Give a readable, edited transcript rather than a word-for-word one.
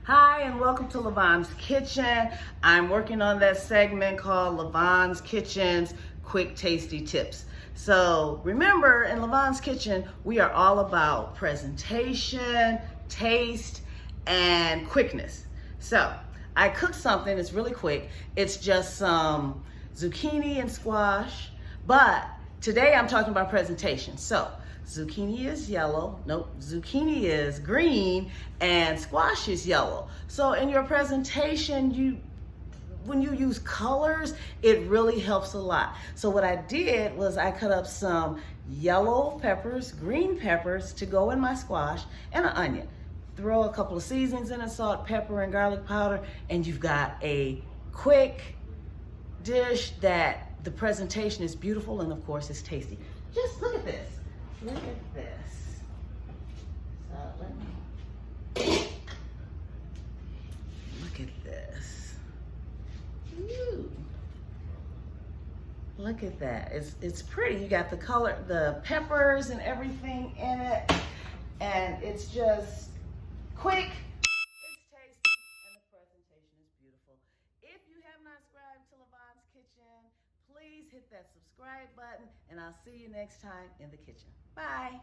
Hi, and welcome to Lavon's Kitchen. I'm working on that segment called Lavon's Kitchen's Quick Tasty Tips. So remember, in Lavon's Kitchen, we are all about presentation, taste, and quickness. So I cooked something that's really quick. It's just some zucchini and squash, but today I'm talking about presentation. So zucchini is yellow, zucchini is green, and squash is yellow. So in your presentation, when you use colors, it really helps a lot. So what I did was I cut up some yellow peppers, green peppers to go in my squash, and an onion. Throw a couple of seasonings in it, salt, pepper, and garlic powder, and you've got a quick dish that the presentation is beautiful and of course it's tasty. Just look at this. Look at this. Look at this. Ooh. Look at that. It's pretty. You got the color, the peppers and everything in it, and it's just quick. It's tasty, and the presentation is beautiful. If you have not subscribed to Lavon's Kitchen, please hit that subscribe button, and I'll see you next time in the kitchen. Bye.